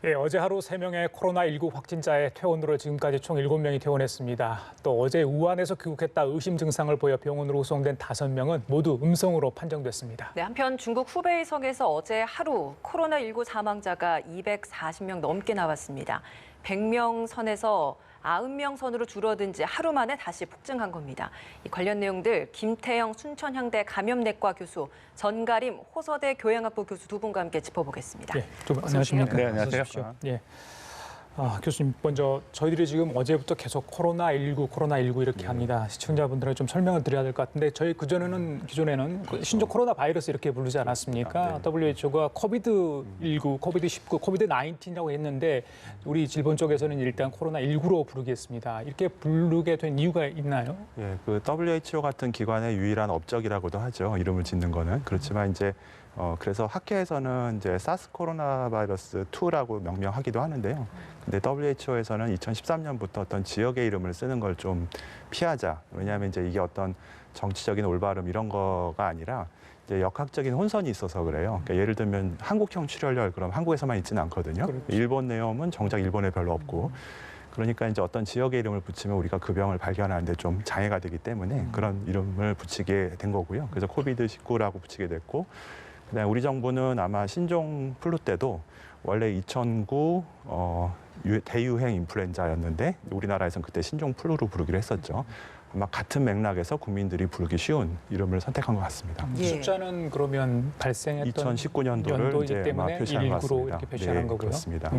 예, 어제 하루 3명의 코로나19 확진자의 퇴원으로 지금까지 총 7명이 퇴원했습니다. 또 어제 우한에서 귀국했다 의심 증상을 보여 병원으로 후송된 5명은 모두 음성으로 판정됐습니다. 네, 한편 중국 후베이성에서 어제 하루 코로나19 사망자가 240명 넘게 나왔습니다. 100명 선에서 90명 선으로 줄어든 지 하루 만에 다시 폭증한 겁니다. 이 관련 내용들 김태영 순천향대 감염내과 교수, 전가림 호서대 교양학부 교수 두 분과 함께 짚어보겠습니다. 예, 두 분 안녕하십니까? 네, 안녕하세요. 예. 교수님, 먼저 저희들이 지금 어제부터 계속 코로나19 이렇게 합니다. 시청자분들에게 좀 설명을 드려야 될 것 같은데 저희 기존에는 신종 코로나 바이러스 이렇게 부르지 않았습니까? WHO가 코비드19, 코비드19, 코비드19이라고 했는데 우리 일본 쪽에서는 일단 코로나19로 부르겠습니다. 이렇게 부르게 된 이유가 있나요? 예, 그 WHO 같은 기관의 유일한 업적이라고도 하죠. 이름을 짓는 거는. 그렇지만 이제 그래서 학계에서는 이제 사스 코로나 바이러스 2라고 명명하기도 하는데요. 근데 WHO에서는 2013년부터 어떤 지역의 이름을 쓰는 걸 좀 피하자. 왜냐하면 이제 이게 어떤 정치적인 올바름 이런 거가 아니라 이제 역학적인 혼선이 있어서 그래요. 그러니까 예를 들면 한국형 출혈열 그럼 한국에서만 있지는 않거든요. 그렇죠. 일본 내염은 정작 일본에 별로 없고. 그러니까 이제 어떤 지역의 이름을 붙이면 우리가 그 병을 발견하는데 좀 장애가 되기 때문에 그런 이름을 붙이게 된 거고요. 그래서 코비드19라고 붙이게 됐고, 그다음에 우리 정부는 아마 신종 플루 때도 원래 2009 대유행 인플루엔자였는데 우리나라에서는 그때 신종 플루로 부르기로 했었죠. 아마 같은 맥락에서 국민들이 부르기 쉬운 이름을 선택한 것 같습니다. 예. 숫자는 그러면 발생했던 2019년도를 이제 아마 때문에 표시한 것 19로 같습니다. 이렇게 표시한 거고요. 그렇습니다.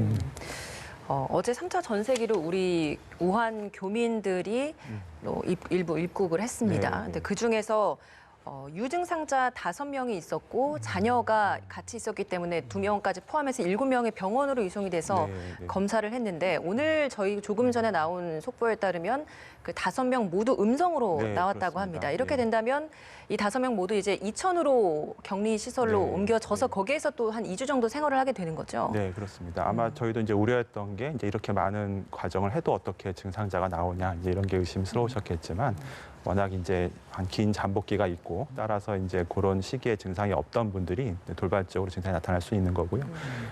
어제 3차 전세기로 우리 우한 교민들이 일부 입국을 했습니다. 네. 근데 그중에서 유증상자 5명이 있었고 자녀가 같이 있었기 때문에 2명까지 포함해서 7명의 병원으로 이송이 돼서 검사를 했는데 오늘 저희 조금 전에 나온 속보에 따르면 그 5명 모두 음성으로 나왔다고 그렇습니다. 합니다. 이렇게 된다면 이 5명 모두 이제 이천으로 격리 시설로 옮겨져서 거기에서 또 한 2주 정도 생활을 하게 되는 거죠. 네, 그렇습니다. 아마 저희도 이제 우려했던 게 이제 이렇게 많은 과정을 해도 어떻게 증상자가 나오냐 이제 이런 게 의심스러우셨겠지만 워낙 이제 긴 잠복기가 있고 따라서 이제 그런 시기에 증상이 없던 분들이 돌발적으로 증상이 나타날 수 있는 거고요.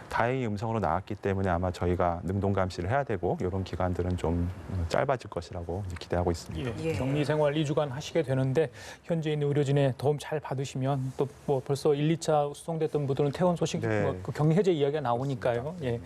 다행히 음성으로 나왔기 때문에 아마 저희가 능동 감시를 해야 되고 이런 기간들은 좀 짧아질 것이라고 기대하고 있습니다. 예, 격리 생활 2주간 하시게 되는데 현재 있는 의료진의 도움 잘 받으시면 또 뭐 벌써 1, 2차 수송됐던 분들은 퇴원 소식, 그 격리 해제 이야기가 나오니까요. 예.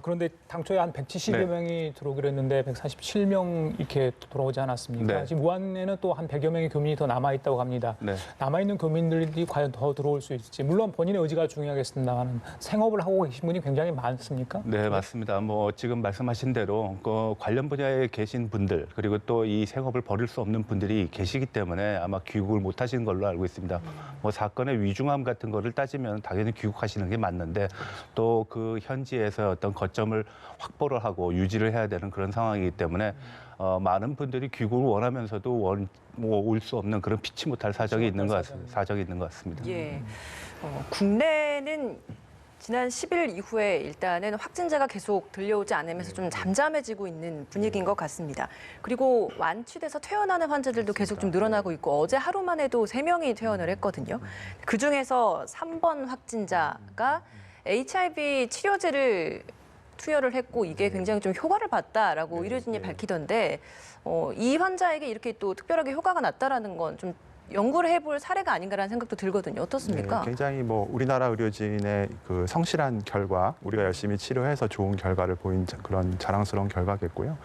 그런데 당초에 한 170여 명이 들어오기로 했는데 147명 이렇게 돌아오지 않았습니까? 지금 우한에는 또 한 100여 명의 교민이 더 남아 있다고 합니다. 남아있는 교민들이 과연 더 들어올 수 있을지, 물론 본인의 의지가 중요하겠습니다만 생업을 하고 계신 분이 굉장히 많습니까? 네, 맞습니다. 뭐 지금 말씀하신 대로 그 관련 분야에 계신 분들 그리고 또 이 생업을 벌일 수 없는 분들이 계시기 때문에 아마 귀국을 못 하시는 걸로 알고 있습니다. 뭐 사건의 위중함 같은 거를 따지면 당연히 귀국하시는 게 맞는데 또 그 현지에서 어떤 거점을 확보를 하고 유지를 해야 되는 그런 상황이기 때문에 많은 분들이 귀국을 원하면서도 올 수 없는 그런 피치 못할 사정이 있는 것 같습니다. 예. 국내는 지난 10일 이후에 일단은 확진자가 계속 들려오지 않으면서 좀 잠잠해지고 있는 분위기인 것 같습니다. 그리고 완치돼서 퇴원하는 환자들도 계속 좀 늘어나고 있고 어제 하루만 해도 3명이 퇴원을 했거든요. 그중에서 3번 확진자가 HIV 치료제를 투여를 했고 이게 굉장히 좀 효과를 봤다라고 의료진이 밝히던데 이 환자에게 이렇게 또 특별하게 효과가 났다라는 건 좀 연구를 해볼 사례가 아닌가라는 생각도 들거든요. 어떻습니까? 네, 굉장히 뭐 우리나라 의료진의 그 성실한 결과, 우리가 열심히 치료해서 좋은 결과를 보인 그런 자랑스러운 결과겠고요.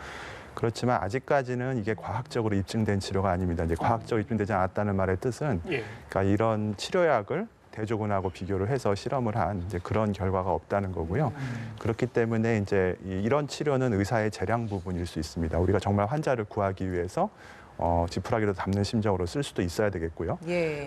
그렇지만 아직까지는 이게 과학적으로 입증된 치료가 아닙니다. 이제 과학적으로 입증되지 않았다는 말의 뜻은 그러니까 이런 치료약을 대조군하고 비교를 해서 실험을 한 이제 그런 결과가 없다는 거고요. 그렇기 때문에 이제 이런 치료는 의사의 재량 부분일 수 있습니다. 우리가 정말 환자를 구하기 위해서 지푸라기로 담는 심정으로 쓸 수도 있어야 되겠고요.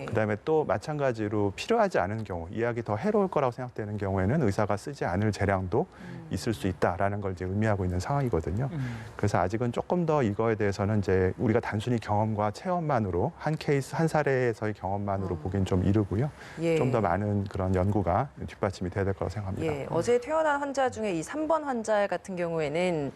그다음에 또 마찬가지로 필요하지 않은 경우, 이 약이 더 해로울 거라고 생각되는 경우에는 의사가 쓰지 않을 재량도 있을 수 있다라는 걸 이제 의미하고 있는 상황이거든요. 그래서 아직은 조금 더 이거에 대해서는 이제 우리가 단순히 경험과 체험만으로 한 케이스, 한 사례에서의 경험만으로 보기엔 좀 이르고요. 좀 더 많은 그런 연구가 뒷받침이 돼야 될 거라고 생각합니다. 어제 퇴원한 환자 중에 이 3번 환자 같은 경우에는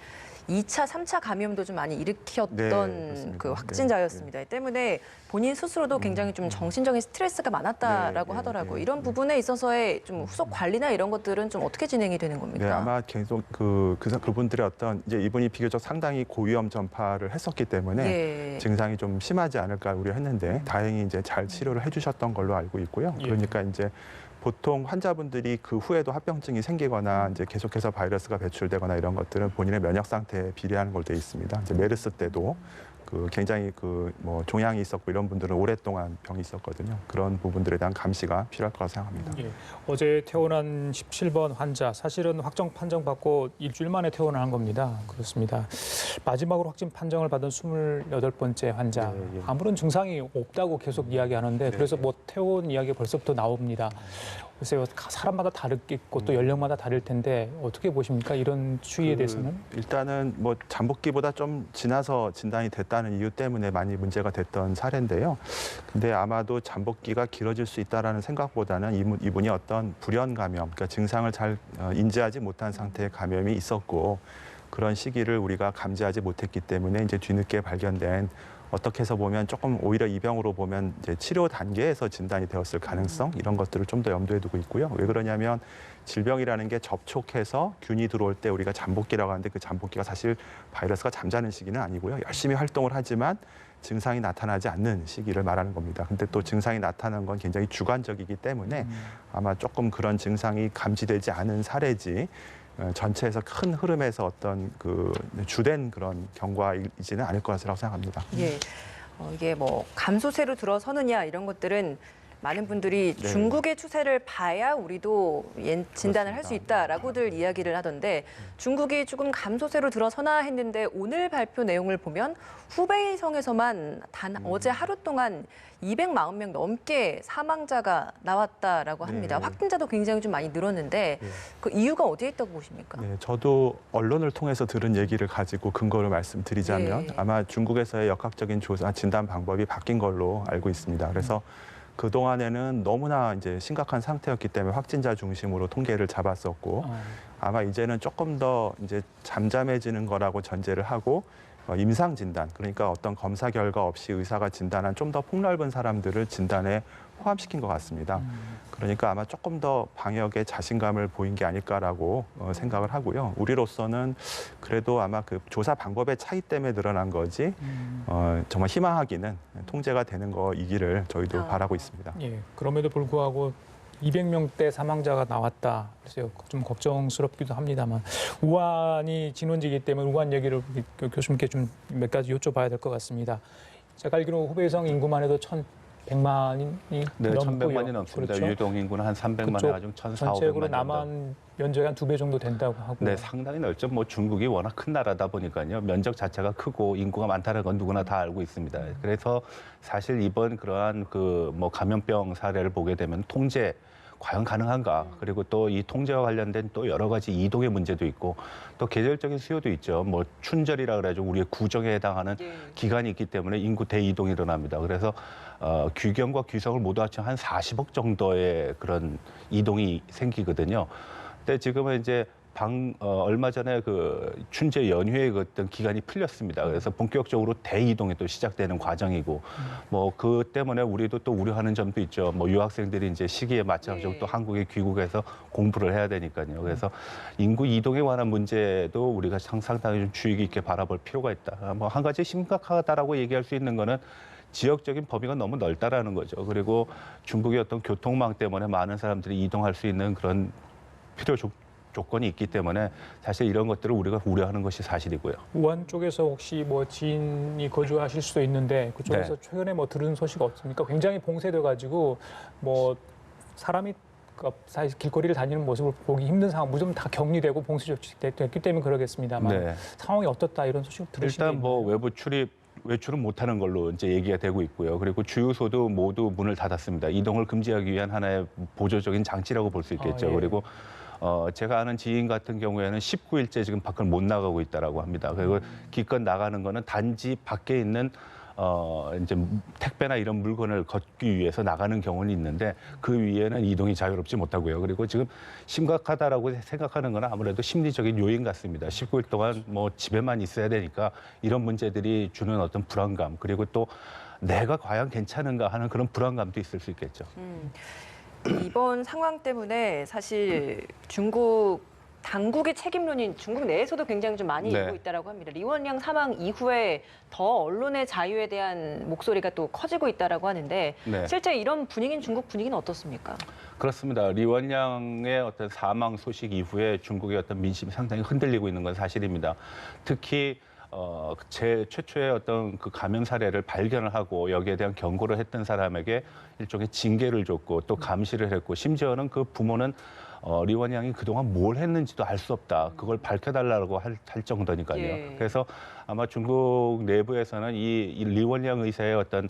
2차, 3차 감염도 좀 많이 네, 일으켰던 그렇습니다. 그 확진자였습니다. 때문에 본인 스스로도 굉장히 좀 정신적인 스트레스가 많았다라고 네, 하더라고요. 네, 이런 네. 부분에 있어서의 좀 후속 관리나 이런 것들은 좀 어떻게 진행이 되는 겁니까? 네, 아마 계속 그분들의 어떤 이제 이분이 비교적 상당히 고위험 전파를 했었기 때문에 예. 증상이 좀 심하지 않을까 우려했는데 다행히 이제 잘 치료를 해주셨던 걸로 알고 있고요. 예. 그러니까 이제 보통 환자분들이 그 후에도 합병증이 생기거나 이제 계속해서 바이러스가 배출되거나 이런 것들은 본인의 면역 상태에 비례하는 걸로 돼 있습니다. 이제 메르스 때도 굉장히 뭐 종양이 있었고 이런 분들은 오랫동안 병이 있었거든요. 그런 부분들에 대한 감시가 필요할 거라고 생각합니다. 예. 어제 퇴원한 17번 환자 사실은 확정 판정받고 일주일 만에 퇴원한 겁니다. 그렇습니다. 마지막으로 확진 판정을 받은 28번째 환자. 네, 예. 아무런 증상이 없다고 계속 이야기하는데 그래서 뭐 퇴원 이야기 벌써부터 나옵니다. 글쎄요, 사람마다 다르겠고 또 연령마다 다를 텐데 어떻게 보십니까? 이런 추이에 대해서는? 일단은 뭐 잠복기보다 좀 지나서 진단이 됐다는 이유 때문에 많이 문제가 됐던 사례인데요. 근데 아마도 잠복기가 길어질 수 있다라는 생각보다는 이분이 어떤 불연 감염, 그러니까 증상을 잘 인지하지 못한 상태의 감염이 있었고 그런 시기를 우리가 감지하지 못했기 때문에 이제 뒤늦게 발견된 어떻게 해서 보면 조금 오히려 이 병으로 보면 이제 치료 단계에서 진단이 되었을 가능성 이런 것들을 좀 더 염두에 두고 있고요. 왜 그러냐면 질병이라는 게 접촉해서 균이 들어올 때 우리가 잠복기라고 하는데 그 잠복기가 사실 바이러스가 잠자는 시기는 아니고요. 열심히 활동을 하지만 증상이 나타나지 않는 시기를 말하는 겁니다. 근데 또 증상이 나타나는 건 굉장히 주관적이기 때문에 아마 조금 그런 증상이 감지되지 않은 사례지 전체에서 큰 흐름에서 어떤 주된 그런 경과이지는 않을 거라고 생각합니다. 예. 이게 뭐 감소세로 들어서느냐 이런 것들은 많은 분들이 네. 중국의 추세를 봐야 우리도 진단을 할 수 그렇습니다. 있다라고들 이야기를 하던데 중국이 조금 감소세로 들어서나 했는데 오늘 발표 내용을 보면 후베이성에서만 단 어제 하루 동안 240명 넘게 사망자가 나왔다라고 합니다. 네. 확진자도 굉장히 좀 많이 늘었는데 네. 그 이유가 어디에 있다고 보십니까? 네, 저도 언론을 통해서 들은 얘기를 가지고 근거를 말씀드리자면 네. 아마 중국에서의 역학적인 조사 진단 방법이 바뀐 걸로 알고 있습니다. 그래서 그동안에는 너무나 이제 심각한 상태였기 때문에 확진자 중심으로 통계를 잡았었고 아마 이제는 조금 더 이제 잠잠해지는 거라고 전제를 하고 임상 진단, 그러니까 어떤 검사 결과 없이 의사가 진단한 좀 더 폭넓은 사람들을 진단에 포함시킨 것 같습니다. 그러니까 아마 조금 더 방역에 자신감을 보인 게 아닐까라고 생각을 하고요. 우리로서는 그래도 아마 그 조사 방법의 차이 때문에 늘어난 거지 정말 희망하기는 통제가 되는 거이기를 저희도 바라고 있습니다. 예. 그럼에도 불구하고 200명대 사망자가 나왔다. 그래서 좀 걱정스럽기도 합니다만 우한이 진원지이기 때문에 우한 얘기를 교수님께 좀 몇 가지 여쭤봐야 될 것 같습니다. 제가 알기로 후베이성 인구만 해도 1,100만이 네, 넘고요. 1,100만이 넘습니다. 그렇죠? 유동 인구는 한 300만에 그쪽 아주 1,400만 전체적으로 정도. 남한 면적이 한 2배 정도 된다고 하고. 네, 상당히 넓죠. 뭐 중국이 워낙 큰 나라다 보니까요. 면적 자체가 크고 인구가 많다는 건 누구나 다 알고 있습니다. 그래서 사실 이번 그러한 뭐 감염병 사례를 보게 되면 통제 과연 가능한가? 그리고 또 이 통제와 관련된 또 여러 가지 이동의 문제도 있고 또 계절적인 수요도 있죠. 뭐 춘절이라 그래가지고 우리의 구정에 해당하는 기간이 있기 때문에 인구 대이동이 일어납니다. 그래서 귀경과 귀성을 모두 합치면 한 40억 정도의 그런 이동이 생기거든요. 근데 지금은 이제 얼마 전에 그 춘제 연휴의 어떤 기간이 풀렸습니다. 그래서 본격적으로 대이동이 또 시작되는 과정이고, 뭐 그 때문에 우리도 또 우려하는 점도 있죠. 뭐 유학생들이 이제 시기에 맞춰서 또 한국에 귀국해서 공부를 해야 되니까요. 그래서 인구 이동에 관한 문제도 우리가 상당히 좀 주의 깊게 바라볼 필요가 있다. 뭐 한 가지 심각하다라고 얘기할 수 있는 거는 지역적인 범위가 너무 넓다라는 거죠. 그리고 중국의 어떤 교통망 때문에 많은 사람들이 이동할 수 있는 그런 조건이 있기 때문에 사실 이런 것들을 우리가 우려하는 것이 사실이고요. 우한 쪽에서 혹시 뭐 지인이 거주하실 수도 있는데 그쪽에서 네. 최근에 뭐 들은 소식 없습니까? 굉장히 봉쇄돼 가지고 뭐 사람이 사실 길거리를 다니는 모습을 보기 힘든 상황, 무조건 다 격리되고 봉쇄 조치됐기 때문에 그러겠습니다만 네. 상황이 어떻다 이런 소식 들으시나요? 일단 뭐 외부 외출은 못하는 걸로 이제 얘기가 되고 있고요. 그리고 주유소도 모두 문을 닫았습니다. 이동을 금지하기 위한 하나의 보조적인 장치라고 볼 수 있겠죠. 예. 그리고 제가 아는 지인 같은 경우에는 19일째 지금 밖을 못 나가고 있다라고 합니다. 그리고 기껏 나가는 거는 단지 밖에 있는 이제 택배나 이런 물건을 걷기 위해서 나가는 경우는 있는데 그 위에는 이동이 자유롭지 못하고요. 그리고 지금 심각하다라고 생각하는 건 아무래도 심리적인 요인 같습니다. 19일 동안 뭐 집에만 있어야 되니까 이런 문제들이 주는 어떤 불안감, 그리고 또 내가 과연 괜찮은가 하는 그런 불안감도 있을 수 있겠죠. 이번 상황 때문에 사실 중국 당국의 책임론이 중국 내에서도 굉장히 좀 많이 네. 일고 있다라고 합니다. 리원량 사망 이후에 더 언론의 자유에 대한 목소리가 또 커지고 있다라고 하는데 네. 실제 이런 분위기는 중국 분위기는 어떻습니까? 그렇습니다. 리원량의 어떤 사망 소식 이후에 중국의 어떤 민심이 상당히 흔들리고 있는 건 사실입니다. 특히 제 최초의 어떤 그 감염 사례를 발견을 하고 여기에 대한 경고를 했던 사람에게 일종의 징계를 줬고 또 감시를 했고 심지어는 그 부모는 리원양이 그동안 뭘 했는지도 알 수 없다. 그걸 밝혀달라고 할 정도니까요. 예. 그래서 아마 중국 내부에서는 이 리원양 의사의 어떤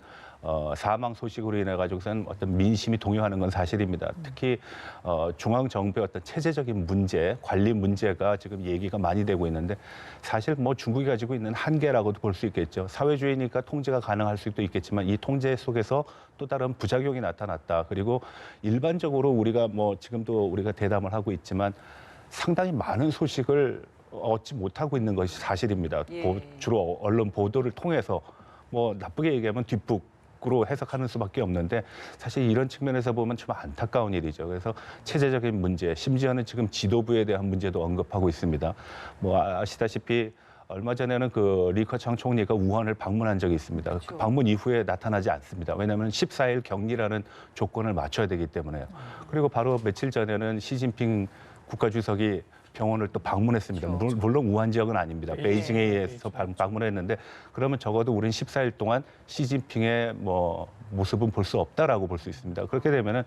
사망 소식으로 인해 가지고선 어떤 민심이 동요하는 건 사실입니다. 특히 중앙 정부의 어떤 체제적인 문제, 관리 문제가 지금 얘기가 많이 되고 있는데 사실 뭐 중국이 가지고 있는 한계라고도 볼 수 있겠죠. 사회주의니까 통제가 가능할 수도 있겠지만 이 통제 속에서 또 다른 부작용이 나타났다. 그리고 일반적으로 우리가 뭐 지금도 우리가 대담을 하고 있지만 상당히 많은 소식을 얻지 못하고 있는 것이 사실입니다. 예. 주로 언론 보도를 통해서 뭐 나쁘게 얘기하면 뒷북으로 해석하는 수밖에 없는데 사실 이런 측면에서 보면 좀 안타까운 일이죠. 그래서 체제적인 문제, 심지어는 지금 지도부에 대한 문제도 언급하고 있습니다. 뭐 아시다시피 얼마 전에는 그 리커창 총리가 우한을 방문한 적이 있습니다. 그렇죠. 그 방문 이후에 나타나지 않습니다. 왜냐하면 14일 격리라는 조건을 맞춰야 되기 때문에요. 그리고 바로 며칠 전에는 시진핑 국가주석이 병원을 또 방문했습니다. 그렇죠. 물론 우한 지역은 아닙니다. 예, 베이징에 의해서 베이징. 방문했는데 그러면 적어도 우리는 14일 동안 시진핑의 뭐 모습은 볼 수 없다라고 볼 수 있습니다. 그렇게 되면은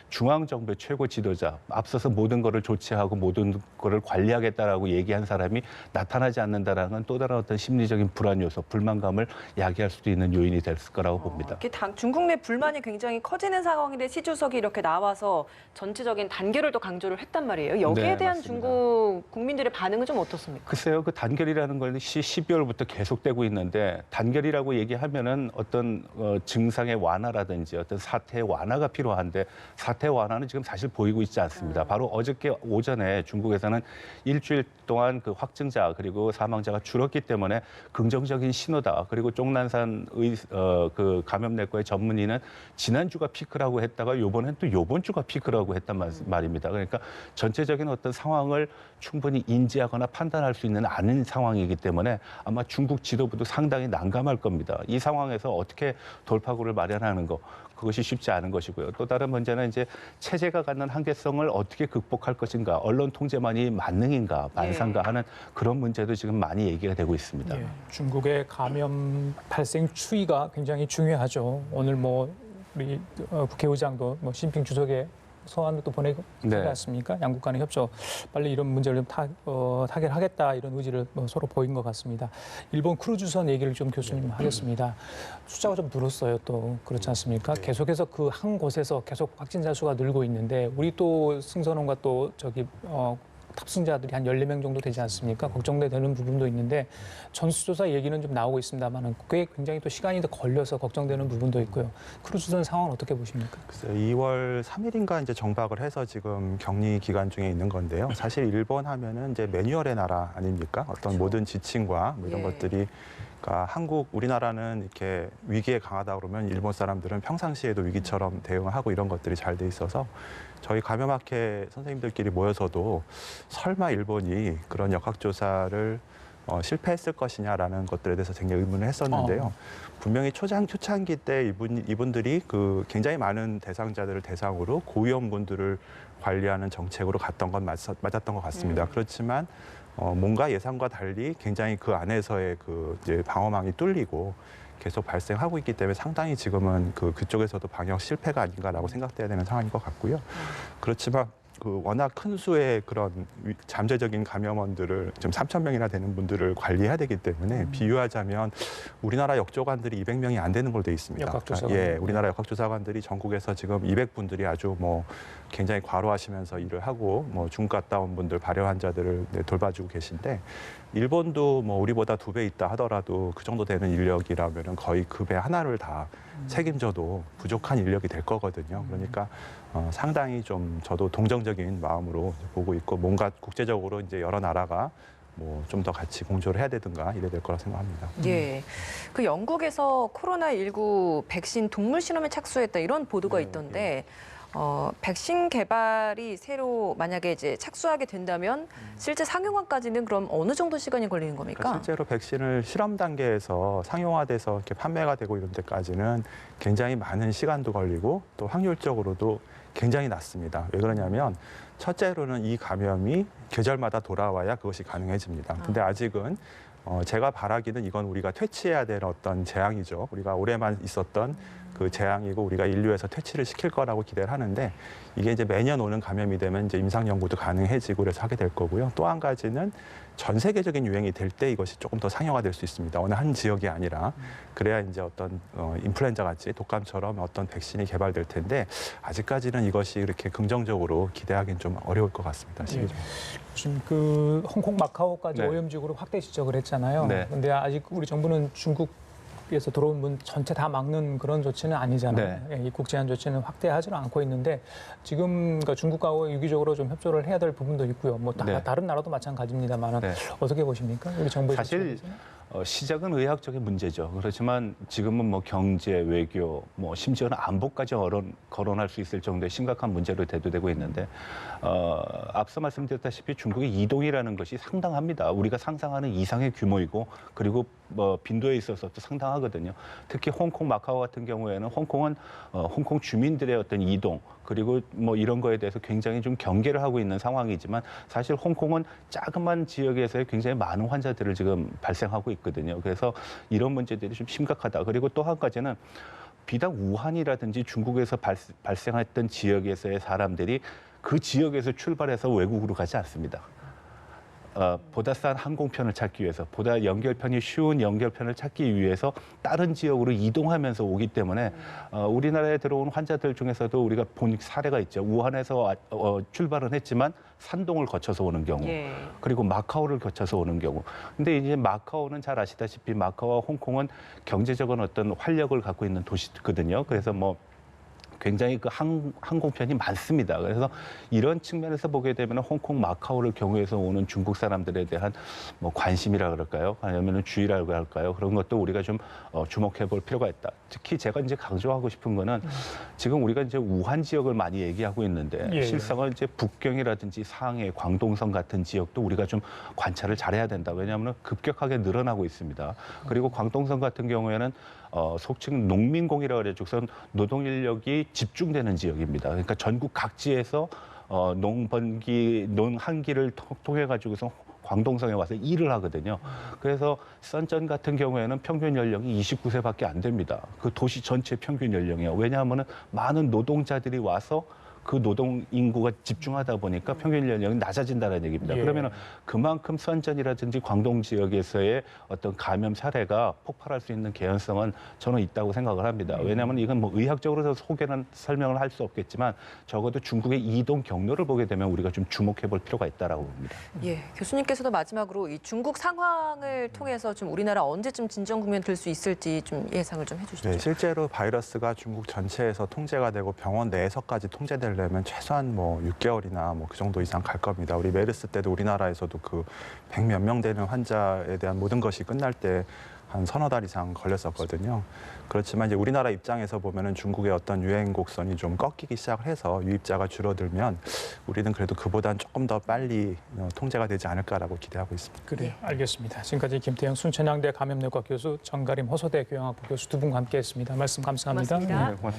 중앙 정부의 최고 지도자, 앞서서 모든 것을 조치하고 모든 것을 관리하겠다라고 얘기한 사람이 나타나지 않는다라는 건 또 다른 어떤 심리적인 불안 요소, 불만감을 야기할 수도 있는 요인이 될 거라고 봅니다. 이게 중국 내 불만이 굉장히 커지는 상황인데 시 주석이 이렇게 나와서 전체적인 단결을 또 강조를 했단 말이에요. 여기에 네, 대한 맞습니다. 중국 국민들의 반응은 좀 어떻습니까? 글쎄요, 그 단결이라는 것이 12월부터 계속되고 있는데 단결이라고 얘기하면은 어떤 증상의 완화라든지 어떤 사태의 완화가 필요한데 사태 완화는 지금 사실 보이고 있지 않습니다. 바로 어저께 오전에 중국에서는 일주일 동안 그 확진자 그리고 사망자가 줄었기 때문에 긍정적인 신호다. 그리고 종난산 그 감염내과의 전문의는 지난주가 피크라고 했다가 요번엔 또 요번 주가 피크라고 했단 말입니다. 그러니까 전체적인 어떤 상황을 충분히 인지하거나 판단할 수 있는 않은 상황이기 때문에 아마 중국 지도부도 상당히 난감할 겁니다. 이 상황에서 어떻게 돌파구를 마련하는 거 그것이 쉽지 않은 것이고요. 또 다른 문제는 이제 체제가 갖는 한계성을 어떻게 극복할 것인가, 언론 통제만이 만능인가, 만상가 하는 그런 문제도 지금 많이 얘기가 되고 있습니다. 예, 중국의 감염 발생 추이가 굉장히 중요하죠. 오늘 뭐 우리 국회의장도 뭐 시진핑 주석의 서한도 또 보내지 네. 않습니까? 양국 간의 협조 빨리 이런 문제를 좀 타결하겠다 이런 의지를 서로 보인 것 같습니다. 일본 크루즈선 얘기를 좀 교수님 하겠습니다. 숫자가 좀 늘었어요. 또 그렇지 않습니까? 계속해서 그 한 곳에서 계속 확진자 수가 늘고 있는데 우리 또 승선원과 또 저기 탑승자들이 한 14명 정도 되지 않습니까? 걱정되는 부분도 있는데 전수조사 얘기는 좀 나오고 있습니다만 꽤 굉장히 또 시간이 더 걸려서 걱정되는 부분도 있고요. 크루즈선 상황은 어떻게 보십니까? 글쎄요, 2월 3일인가 이제 정박을 해서 지금 격리 기간 중에 있는 건데요. 사실 일본 하면은 이제 매뉴얼의 나라 아닙니까? 어떤 모든 지침과 뭐 이런 예. 것들이 그러니까 우리나라는 이렇게 위기에 강하다 그러면 일본 사람들은 평상시에도 위기처럼 대응을 하고 이런 것들이 잘 돼 있어서 저희 감염학회 선생님들끼리 모여서도 설마 일본이 그런 역학조사를 실패했을 것이냐라는 것들에 대해서 굉장히 의문을 했었는데요. 분명히 초창기 때 이분들이 그 굉장히 많은 대상자들을 대상으로 고위험군들을 관리하는 정책으로 갔던 건 맞았던 것 같습니다. 그렇지만 뭔가 예상과 달리 굉장히 그 안에서의 그 이제 방어망이 뚫리고 계속 발생하고 있기 때문에 상당히 지금은 그쪽에서도 방역 실패가 아닌가라고 생각돼야 되는 상황인 것 같고요. 그렇지만 그 워낙 큰 수의 그런 잠재적인 감염원들을 지금 3,000명이나 되는 분들을 관리해야 되기 때문에 비유하자면 우리나라 역조관들이 200명이 안 되는 걸로 돼 있습니다. 역학조사관. 예, 우리나라 역학조사관들이 전국에서 지금 200분들이 아주 뭐 굉장히 과로하시면서 일을 하고 뭐 중국 갔다 온 분들 발열 환자들을 돌봐주고 계신데 일본도 뭐 우리보다 2배 있다 하더라도 그 정도 되는 인력이라면은 거의 그 배 하나를 다 책임져도 부족한 인력이 될 거거든요. 그러니까 상당히 좀 저도 동정적인 마음으로 보고 있고 뭔가 국제적으로 이제 여러 나라가 뭐 좀 더 같이 공조를 해야 되든가 이래야 될 거라 생각합니다. 예. 그 영국에서 코로나19 백신 동물 실험에 착수했다 이런 보도가 있던데 백신 개발이 새로 만약에 이제 착수하게 된다면 실제 상용화까지는 그럼 어느 정도 시간이 걸리는 겁니까? 그러니까 실제로 백신을 실험 단계에서 상용화돼서 이렇게 판매가 되고 이런 데까지는 굉장히 많은 시간도 걸리고 또 확률적으로도 굉장히 낮습니다. 왜 그러냐면 첫째로는 이 감염이 계절마다 돌아와야 그것이 가능해집니다. 근데 아직은 제가 바라기는 이건 우리가 퇴치해야 될 어떤 재앙이죠. 우리가 올해만 있었던 그 재앙이고 우리가 인류에서 퇴치를 시킬 거라고 기대를 하는데 이게 이제 매년 오는 감염이 되면 이제 임상 연구도 가능해지고 그래서 하게 될 거고요. 또 한 가지는 전 세계적인 유행이 될 때 이것이 조금 더 상용화될 수 있습니다. 어느 한 지역이 아니라 그래야 이제 어떤 인플루엔자 같이 독감처럼 어떤 백신이 개발될 텐데 아직까지는 이것이 이렇게 긍정적으로 기대하기는 좀 어려울 것 같습니다. 시기적으로. 지금 그 홍콩 마카오까지 네. 오염지구로 확대 지적을 했잖아요. 네. 근데 아직 우리 정부는 중국에서 들어온 분 전체 다 막는 그런 조치는 아니잖아요. 예, 입국 제한 조치는 확대하지는 않고 있는데 지금 그러니까 중국하고 유기적으로 좀 협조를 해야 될 부분도 있고요. 뭐 네. 다른 나라도 마찬가지입니다만 네. 어떻게 보십니까? 우리 정부의 사실 조치에서는? 시작은 의학적인 문제죠. 그렇지만 지금은 뭐 경제, 외교, 뭐 심지어는 안보까지 거론할 수 있을 정도의 심각한 문제로 대두되고 있는데 앞서 말씀드렸다시피 중국의 이동이라는 것이 상당합니다. 우리가 상상하는 이상의 규모이고 그리고 뭐 빈도에 있어서도 상당하거든요. 특히 홍콩, 마카오 같은 경우에는 홍콩은 홍콩 주민들의 어떤 이동 그리고 뭐 이런 거에 대해서 굉장히 좀 경계를 하고 있는 상황이지만 사실 홍콩은 자그만 지역에서의 굉장히 많은 환자들을 지금 발생하고 있거든요. 그래서 이런 문제들이 좀 심각하다. 그리고 또 한 가지는 비단 우한이라든지 중국에서 발생했던 지역에서의 사람들이 그 지역에서 출발해서 외국으로 가지 않습니다. 보다 싼 항공편을 찾기 위해서, 보다 연결편이 쉬운 연결편을 찾기 위해서 다른 지역으로 이동하면서 오기 때문에 우리나라에 들어온 환자들 중에서도 우리가 본 사례가 있죠. 우한에서 출발은 했지만 산동을 거쳐서 오는 경우, 예. 그리고 마카오를 거쳐서 오는 경우. 근데 이제 마카오는 잘 아시다시피 마카오와 홍콩은 경제적인 어떤 활력을 갖고 있는 도시거든요. 그래서 뭐 굉장히 그 항공편이 많습니다. 그래서 이런 측면에서 보게 되면 홍콩, 마카오를 경유해서 오는 중국 사람들에 대한 뭐 관심이라 그럴까요? 아니면 주의라고 할까요? 그런 것도 우리가 좀 주목해 볼 필요가 있다. 특히 제가 이제 강조하고 싶은 거는 지금 우리가 이제 우한 지역을 많이 얘기하고 있는데 예. 실상은 이제 북경이라든지 상해, 광동성 같은 지역도 우리가 좀 관찰을 잘해야 된다. 왜냐하면 급격하게 늘어나고 있습니다. 그리고 광동성 같은 경우에는 속칭 농민공이라고 그래서 노동 인력이 집중되는 지역입니다. 그러니까 전국 각지에서 농한기를 통해 가지고서 광동성에 와서 일을 하거든요. 그래서 선전 같은 경우에는 평균 연령이 29세밖에 안 됩니다. 그 도시 전체 평균 연령이요. 왜냐하면 많은 노동자들이 와서 그 노동 인구가 집중하다 보니까 평균 연령이 낮아진다는 얘기입니다. 예. 그러면 그만큼 선전이라든지 광동 지역에서의 어떤 감염 사례가 폭발할 수 있는 개연성은 저는 있다고 생각을 합니다. 왜냐하면 이건 뭐 의학적으로 소개는 설명을 할 수 없겠지만 적어도 중국의 이동 경로를 보게 되면 우리가 좀 주목해 볼 필요가 있다라고 봅니다. 예, 교수님께서도 마지막으로 이 중국 상황을 통해서 좀 우리나라 언제쯤 진정 국면 들 수 있을지 좀 예상을 좀 해주시죠. 네, 실제로 바이러스가 중국 전체에서 통제가 되고 병원 내에서까지 통제되려면 최소한 뭐 6개월이나 뭐 그 정도 이상 갈 겁니다. 우리 메르스 때도 우리나라에서도 그 100몇 명 되는 환자에 대한 모든 것이 끝날 때 한 서너 달 이상 걸렸었거든요. 그렇지만 이제 우리나라 입장에서 보면은 중국의 어떤 유행 곡선이 좀 꺾이기 시작을 해서 유입자가 줄어들면 우리는 그래도 그보단 조금 더 빨리 통제가 되지 않을까라고 기대하고 있습니다. 그래요. 알겠습니다. 지금까지 김태형 순천향대 감염내과 교수, 정가림 호소대 교양학부 교수 두 분과 함께했습니다. 말씀 감사합니다. 고맙습니다. 네, 고맙습니다.